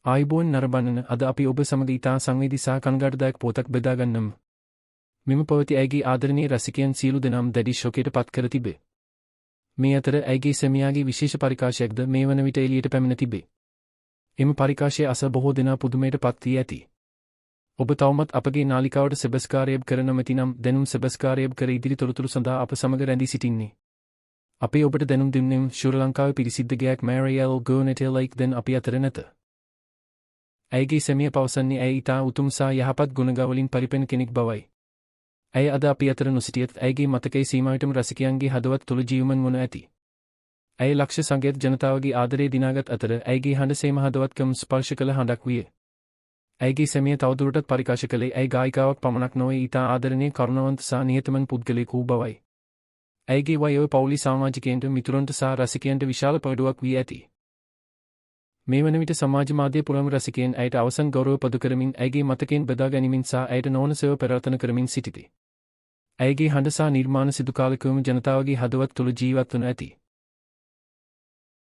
ආයුබෝවන් නරඹන්න අද අපි ඔබ සමග ඉතා සංවේදී සහ කනගාටුදායක පුවතක් බෙදාගන්නම්. මෙම පවති ඇයගේ ආදරණීය රසිකයන් සියලු දෙනාම දැඩි ශෝකයට පත් කර තිබේ. මේ අතර ඇයගේ සැමියාගේ විශේෂ පරිකාශයක්ද මේ වන විට එළියට පැමිණ තිබේ. එම පරිකාශය අස බොහෝ දෙනා පුදුමයට පත් වී ඇති. ඔබ තවමත් අපගේ නාලිකාවට සබස්ක්‍රයිබ් කර නොමැති නම් දැනුම් සබස්ක්‍රයිබ් කර ඉදිරි තොරතුරු සඳහා අප සමග රැඳී සිටින්නේ. අපි ඔබට දැනුම් දෙන්නෙම් ශ්‍රී ලංකාවේ පිරිසිද්ධ ගයක් මැරියල් ගෝනෙටෙල් ලයික් දැන් අපි අතර නැත. ඇයගේ සැමියා පවසන්නේ ඇය ඉතා උතුම් සහ යහපත් ගුණගවලින් පරිපෙන් කෙනෙක් බවයි. ඇය අද අපි අතර නොසිටියත් ඇයගේ මතකයේ සීමාවිටම රසිකයන්ගේ හදවත් තුළ ජීවමාන වනු ඇති. ඇය ලක්ෂ සංඛ්‍යාත ජනතාවගේ ආදරය දිනාගත් අතර ඇයගේ හඬ සේම හදවත්කම් ස්පර්ශ කළ හඬක් විය. ඇයගේ සැමියා තවදුරටත් පරිකාශ කළේ ඇය ගායිකාවක් පමණක් නොවේ ඉතා ආදරණීය කරුණාවන්ත සහ නිහතමානී පුද්ගලයෙකු බවයි. ඇයගේ වයෝවෘද්ධ පවුලේ සමාජිකයන්ට මිතුරන්ට සහ රසිකයන්ට විශාල පඩුවක් වී ඇති. මේ වන විට සමාජ මාධ්‍ය පුරම රසිකයන් ඇයට අවසන් ගෞරව පදු කරමින් ඇයගේ මතකයෙන් බෙදා ගැනීමෙන් සහ ඇයට නොවන සේව ප්‍රාර්ථනා කරමින් සිටිති. ඇයගේ හඬ සහ නිර්මාණ සිදු කාලෙකම ජනතාවගේ හදවත් තුළ ජීවත් වනු ඇති.